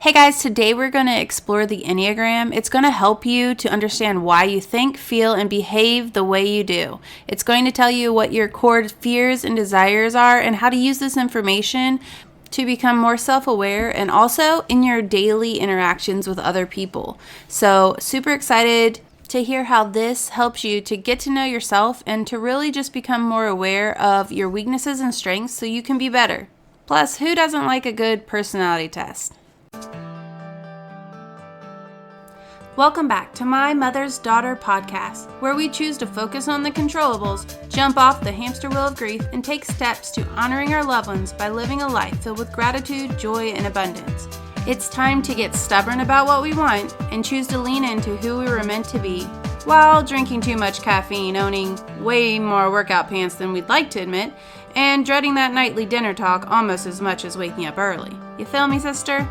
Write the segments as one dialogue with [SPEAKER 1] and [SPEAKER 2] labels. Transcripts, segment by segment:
[SPEAKER 1] Hey guys, today we're going to explore the Enneagram. It's going to help you to understand why you think, feel, and behave the way you do. It's going to tell you what your core fears and desires are and how to use this information to become more self-aware and also in your daily interactions with other people. So, super excited to hear how this helps you to get to know yourself and to really just become more aware of your weaknesses and strengths so you can be better. Plus, who doesn't like a good personality test? Welcome back to My Mother's Daughter podcast, where we choose to focus on the controllables, jump off the hamster wheel of grief, and take steps to honoring our loved ones by living a life filled with gratitude, joy, and abundance. It's time to get stubborn about what we want and choose to lean into who we were meant to be, while drinking too much caffeine, owning way more workout pants than we'd like to admit, and dreading that nightly dinner talk almost as much as waking up early. You feel me, sister?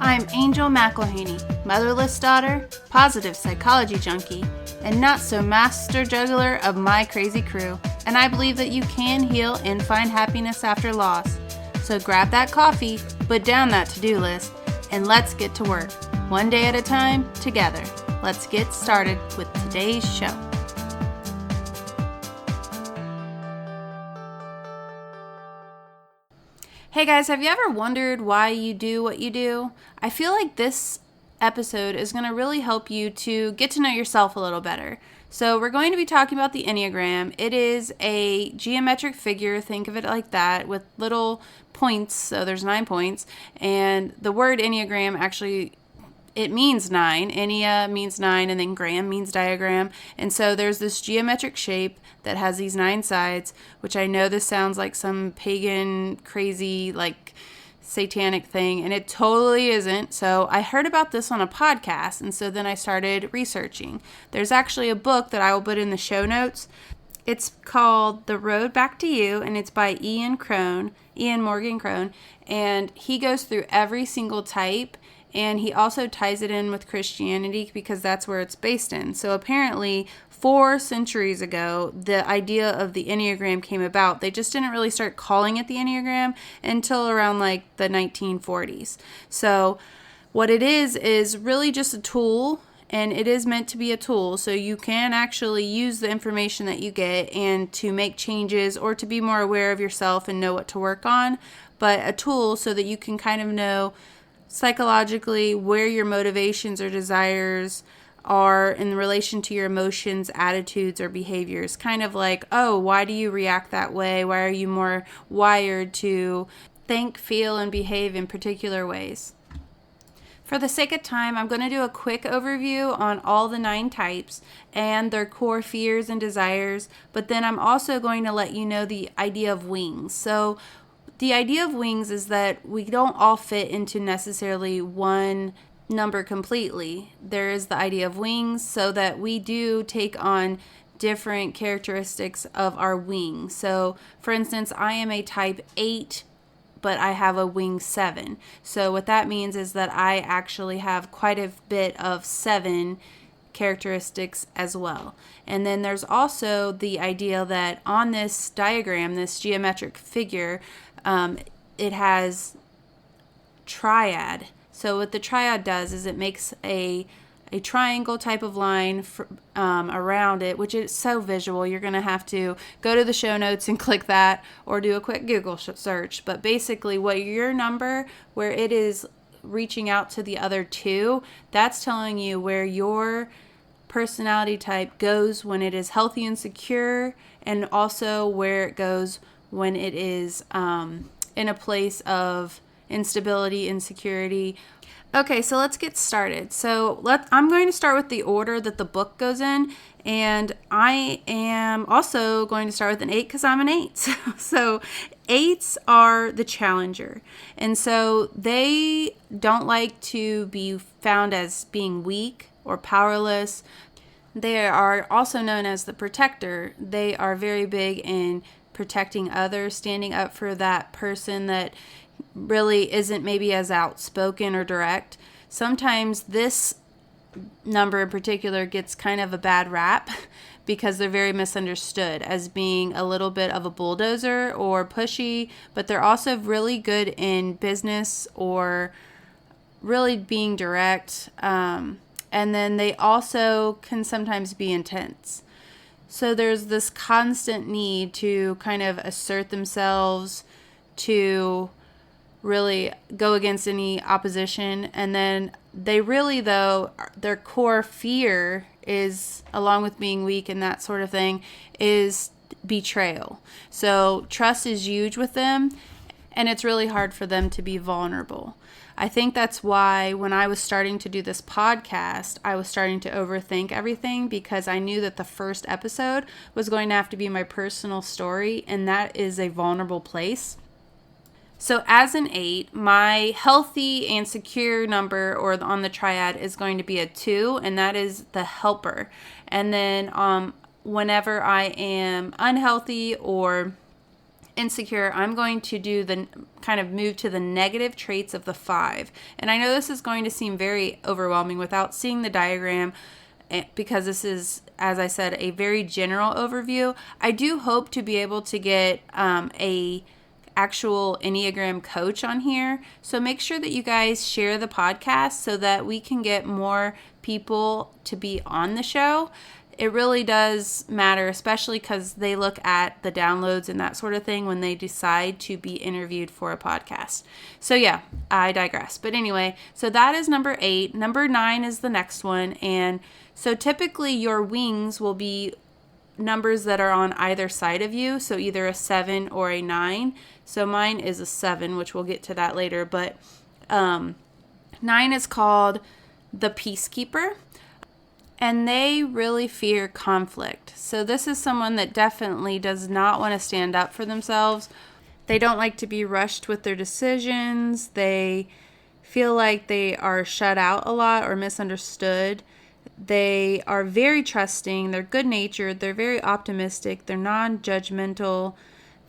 [SPEAKER 1] I'm Angel McElhaney, motherless daughter, positive psychology junkie, and not so master juggler of my crazy crew, and I believe that you can heal and find happiness after loss. So grab that coffee, put down that to-do list, and let's get to work, one day at a time, together. Let's get started with today's show. Hey guys, have you ever wondered why you do what you do? I feel like this episode is going to really help you to get to know yourself a little better. So we're going to be talking about the Enneagram. It is a geometric figure, think of it like that, with little points, so there's 9 points. And the word Enneagram actually, it means 9. Ennea means 9, and then gram means diagram. And so there's this geometric shape that has these 9 sides, which I know this sounds like some pagan, crazy, like satanic thing, and it totally isn't. So I heard about this on a podcast, and so then I started researching. There's actually a book that I will put in the show notes. It's called The Road Back to You, and it's by Ian Morgan Cron, and he goes through every single type. And he also ties it in with Christianity because that's where it's based in. So apparently 4 centuries ago, the idea of the Enneagram came about. They just didn't really start calling it the Enneagram until around like the 1940s. So what it is really just a tool, and it is meant to be a tool. So you can actually use the information that you get and to make changes or to be more aware of yourself and know what to work on. But a tool so that you can kind of know psychologically where your motivations or desires are in relation to your emotions, attitudes, or behaviors. Kind of like, oh, why do you react that way? Why are you more wired to think, feel, and behave in particular ways? For the sake of time, I'm going to do a quick overview on all the 9 types and their core fears and desires, but then I'm also going to let you know the idea of wings. So the idea of wings is that we don't all fit into necessarily one number completely. There is the idea of wings so that we do take on different characteristics of our wings. So, for instance, I am a type 8, but I have a wing 7. So what that means is that I actually have quite a bit of 7 characteristics as well. And then there's also the idea that on this diagram, this geometric figure, it has triad. So what the triad does is it makes a triangle type of line around it, which is so visual. You're going to have to go to the show notes and click that or do a quick Google search. But basically what your number, where it is reaching out to the other 2, that's telling you where your personality type goes when it is healthy and secure, and also where it goes when it is in a place of instability, insecurity. Okay, so let's get started. So I'm going to start with the order that the book goes in, and I am also going to start with an 8 because I'm an 8. So 8s are the challenger, and so they don't like to be found as being weak or powerless. They are also known as the protector. They are very big in protecting others, standing up for that person that really isn't maybe as outspoken or direct. Sometimes this number in particular gets kind of a bad rap because they're very misunderstood as being a little bit of a bulldozer or pushy, but they're also really good in business or really being direct. And then they also can sometimes be intense. So there's this constant need to kind of assert themselves, to really go against any opposition. And then they really, though, their core fear is, along with being weak and that sort of thing, is betrayal. So trust is huge with them, and it's really hard for them to be vulnerable. I think that's why when I was starting to do this podcast, I was starting to overthink everything, because I knew that the first episode was going to have to be my personal story, and that is a vulnerable place. So as an 8, my healthy and secure number, or on the triad, is going to be a 2, and that is the helper. And then whenever I am unhealthy or insecure, I'm going to do the kind of move to the negative traits of the 5. And I know this is going to seem very overwhelming without seeing the diagram, because this is, as I said, a very general overview. I do hope to be able to get a actual Enneagram coach on here. So make sure that you guys share the podcast so that we can get more people to be on the show. It really does matter, especially because they look at the downloads and that sort of thing when they decide to be interviewed for a podcast. So yeah, I digress. But anyway, so that is number 8. Number 9 is the next one. And so typically your wings will be numbers that are on either side of you. So either a 7 or a 9. So mine is a 7, which we'll get to that later. But 9 is called the Peacekeeper. And they really fear conflict. So this is someone that definitely does not want to stand up for themselves. They don't like to be rushed with their decisions. They feel like they are shut out a lot or misunderstood. They are very trusting. They're good-natured. They're very optimistic. They're non-judgmental.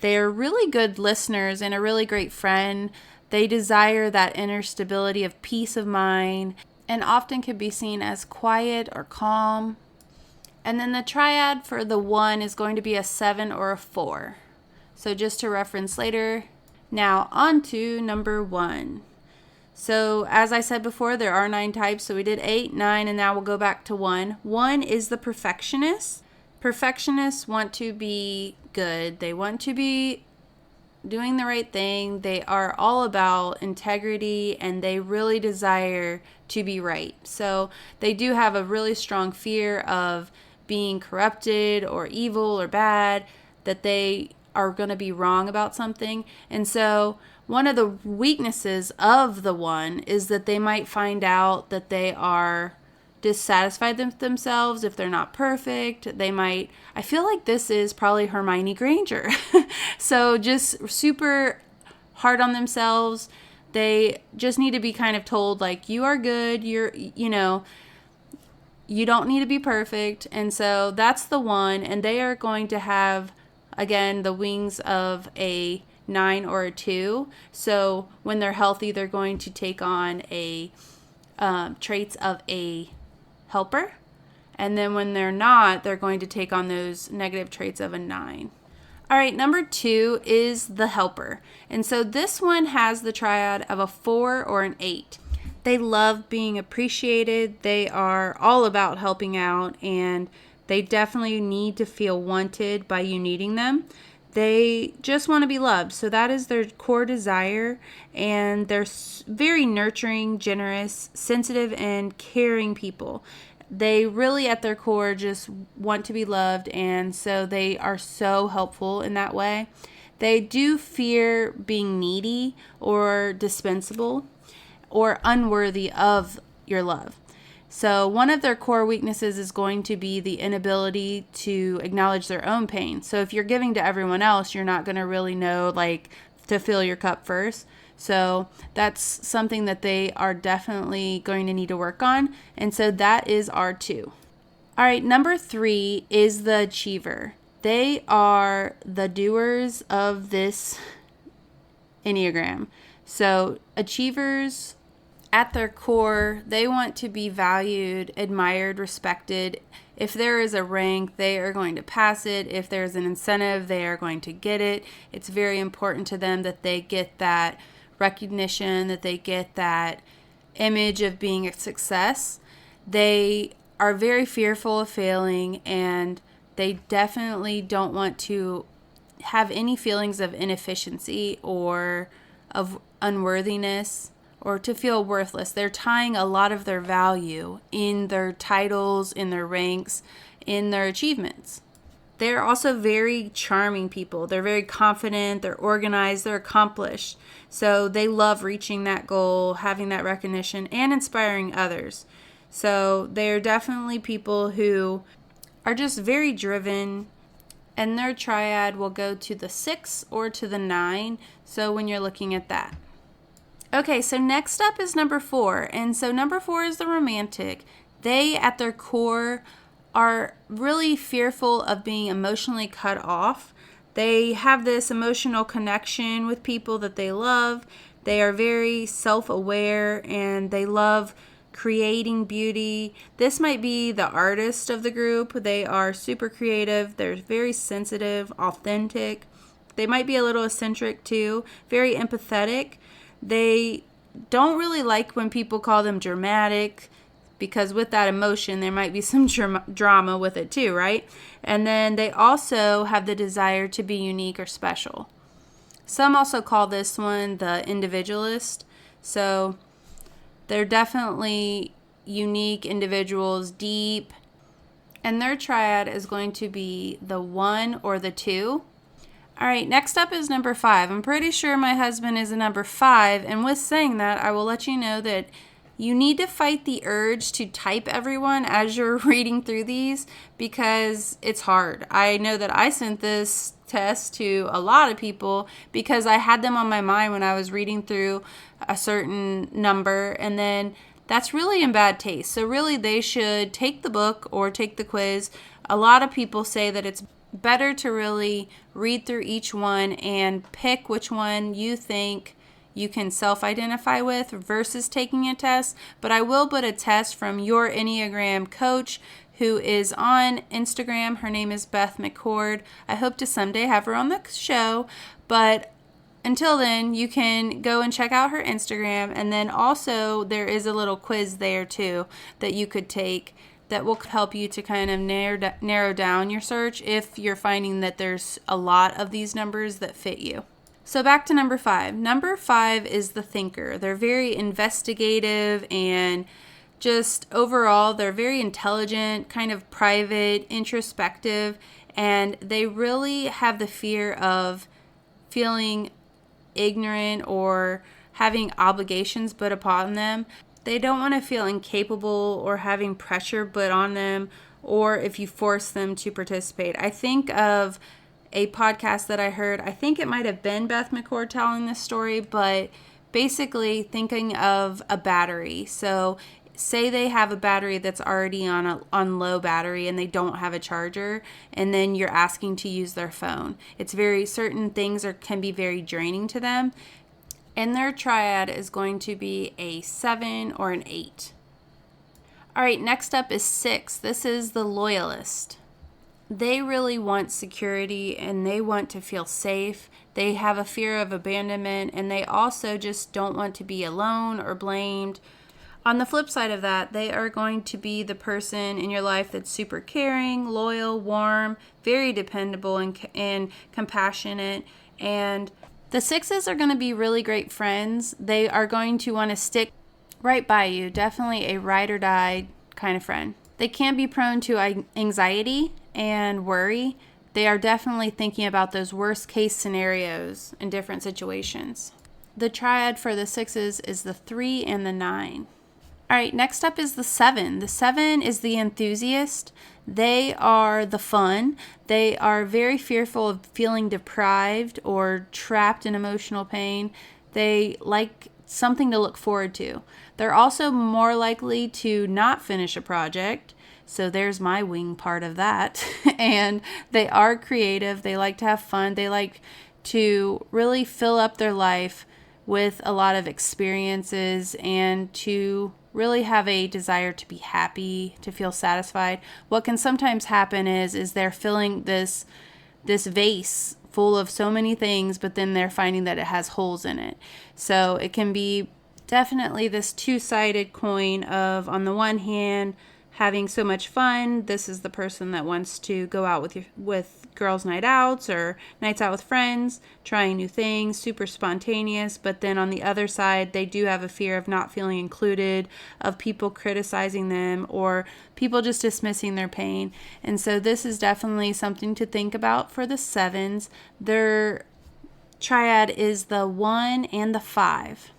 [SPEAKER 1] They're really good listeners and a really great friend. They desire that inner stability of peace of mind, and often can be seen as quiet or calm. And then the triad for the 1 is going to be a 7 or a 4. So just to reference later. Now on to number 1. So as I said before, there are 9 types. So we did 8, 9, and now we'll go back to 1. 1 is the perfectionist. Perfectionists want to be good. They want to be doing the right thing. They are all about integrity, and they really desire to be right. So they do have a really strong fear of being corrupted or evil or bad, that they are going to be wrong about something. And so one of the weaknesses of the 1 is that they might find out that they are dissatisfied with themselves if they're not perfect. They might, I feel like this is probably Hermione Granger. So just super hard on themselves. They just need to be kind of told, like, you are good, you don't need to be perfect. And so that's the 1, and they are going to have, again, the wings of a 9 or a 2. So when they're healthy, they're going to take on a traits of a helper. And then when they're not, they're going to take on those negative traits of a 9. All right, number 2 is the helper. And so this one has the triad of a 4 or an 8. They love being appreciated. They are all about helping out, and they definitely need to feel wanted by you needing them. They just want to be loved. So that is their core desire. And they're very nurturing, generous, sensitive, and caring people. They really, at their core, just want to be loved. And so they are so helpful in that way. They do fear being needy or dispensable or unworthy of your love. So one of their core weaknesses is going to be the inability to acknowledge their own pain. So if you're giving to everyone else, you're not going to really know, like, to fill your cup first. So that's something that they are definitely going to need to work on. And so that is our 2. All right, number 3 is the achiever. They are the doers of this Enneagram. So achievers, at their core, they want to be valued, admired, respected. If there is a rank, they are going to pass it. If there's an incentive, they are going to get it. It's very important to them that they get that recognition, that they get that image of being a success. They are very fearful of failing, and they definitely don't want to have any feelings of inefficiency or of unworthiness or to feel worthless. They're tying a lot of their value in their titles, in their ranks, in their achievements. They're also very charming people. They're very confident, they're organized, they're accomplished. So they love reaching that goal, having that recognition, and inspiring others. So they're definitely people who are just very driven, and their triad will go to the 6 or to the 9. So when you're looking at that. Okay, so next up is number 4. And so number 4 is the romantic. They, at their core, are really fearful of being emotionally cut off. They have this emotional connection with people that they love. They are very self-aware, and they love creating beauty. This might be the artist of the group. They are super creative. They're very sensitive, authentic. They might be a little eccentric too, very empathetic. They don't really like when people call them dramatic, because with that emotion, there might be some drama with it too, right? And then they also have the desire to be unique or special. Some also call this one the individualist. So they're definitely unique individuals, deep. And their triad is going to be the 1 or the 2. All right, next up is number 5. I'm pretty sure my husband is a number 5. And with saying that, I will let you know that you need to fight the urge to type everyone as you're reading through these, because it's hard. I know that I sent this test to a lot of people because I had them on my mind when I was reading through a certain number, and then that's really in bad taste. So really they should take the book or take the quiz. A lot of people say that it's better to really read through each one and pick which one you think you can self-identify with versus taking a test. But I will put a test from YourEnneagramCoach, who is on Instagram. Her name is Beth McCord. I hope to someday have her on the show, but until then, you can go and check out her Instagram, and then also there is a little quiz there too that you could take that will help you to kind of narrow down your search if you're finding that there's a lot of these numbers that fit you. So back to number 5. Number 5 is the thinker. They're very investigative, and just overall, they're very intelligent, kind of private, introspective, and they really have the fear of feeling ignorant or having obligations put upon them. They don't want to feel incapable or having pressure put on them, or if you force them to participate. I think of a podcast that I heard. I think it might have been Beth McCord telling this story, but basically thinking of a battery. So say they have a battery that's already on low battery and they don't have a charger, and then you're asking to use their phone. It's very certain things can be very draining to them. And their triad is going to be a 7 or an 8. All right, next up is 6. This is the loyalist. They really want security, and they want to feel safe. They have a fear of abandonment, and they also just don't want to be alone or blamed. On the flip side of that, they are going to be the person in your life that's super caring, loyal, warm, very dependable, and compassionate. And the 6s are going to be really great friends. They are going to want to stick right by you. Definitely a ride or die kind of friend. They can be prone to anxiety and worry. They are definitely thinking about those worst case scenarios in different situations. The triad for the 6s is the 3 and the 9. All right, next up is the 7. The 7 is the enthusiast. They are the fun. They are very fearful of feeling deprived or trapped in emotional pain. They like something to look forward to. They're also more likely to not finish a project. So there's my wing part of that. And they are creative. They like to have fun. They like to really fill up their life with a lot of experiences and to really have a desire to be happy, to feel satisfied. What can sometimes happen is they're filling this vase full of so many things, but then they're finding that it has holes in it. So it can be definitely this two-sided coin of, on the one hand, having so much fun. This is the person that wants to go out with girls' night outs or nights out with friends, trying new things, super spontaneous. But then on the other side, they do have a fear of not feeling included, of people criticizing them, or people just dismissing their pain. And so this is definitely something to think about for the 7s. Their triad is the 1 and the 5.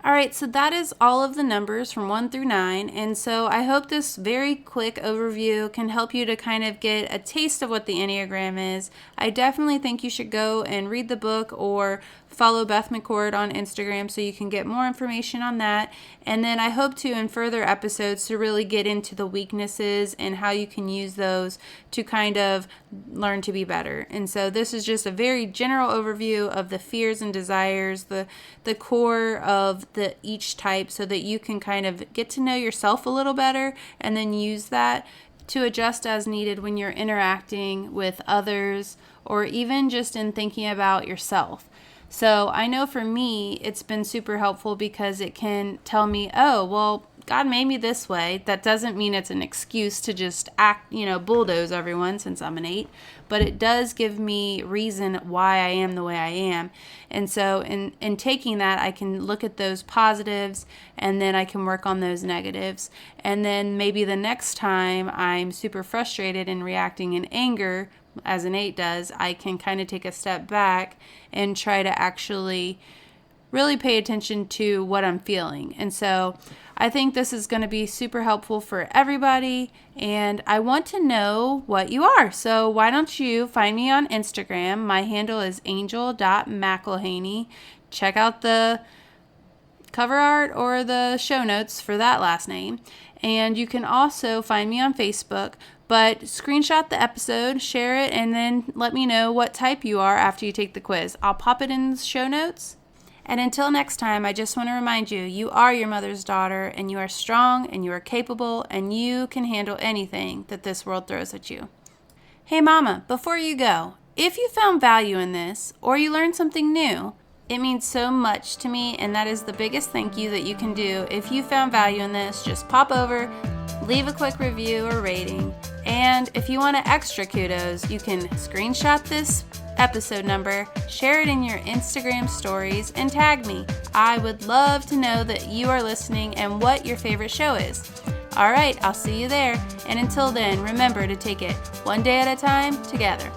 [SPEAKER 1] All right, so that is all of the numbers from 1 through 9, and so I hope this very quick overview can help you to kind of get a taste of what the Enneagram is. I definitely think you should go and read the book or follow Beth McCord on Instagram so you can get more information on that. And then I hope to, in further episodes, to really get into the weaknesses and how you can use those to kind of learn to be better. And so this is just a very general overview of the fears and desires, the core of each type, so that you can kind of get to know yourself a little better and then use that to adjust as needed when you're interacting with others or even just in thinking about yourself. So I know for me, it's been super helpful because it can tell me, oh, well, God made me this way. That doesn't mean it's an excuse to just act, bulldoze everyone since I'm an 8, but it does give me reason why I am the way I am. And so in taking that, I can look at those positives and then I can work on those negatives. And then maybe the next time I'm super frustrated and reacting in anger, as an 8 does, I can kind of take a step back and try to actually really pay attention to what I'm feeling. And so I think this is going to be super helpful for everybody, and I want to know what you are. So why don't you find me on Instagram? My handle is angel.mcilhaney. Check out the cover art or the show notes for that last name. And you can also find me on Facebook, but screenshot the episode, share it, and then let me know what type you are after you take the quiz. I'll pop it in the show notes. And until next time, I just want to remind you, you are your mother's daughter, and you are strong, and you are capable, and you can handle anything that this world throws at you. Hey mama, before you go, if you found value in this, or you learned something new, it means so much to me, and that is the biggest thank you that you can do. If you found value in this, just pop over, leave a quick review or rating, and if you want extra kudos, you can screenshot this episode number, share it in your Instagram stories, and tag me. I would love to know that you are listening and what your favorite show is. All right, I'll see you there, and until then, remember to take it one day at a time together.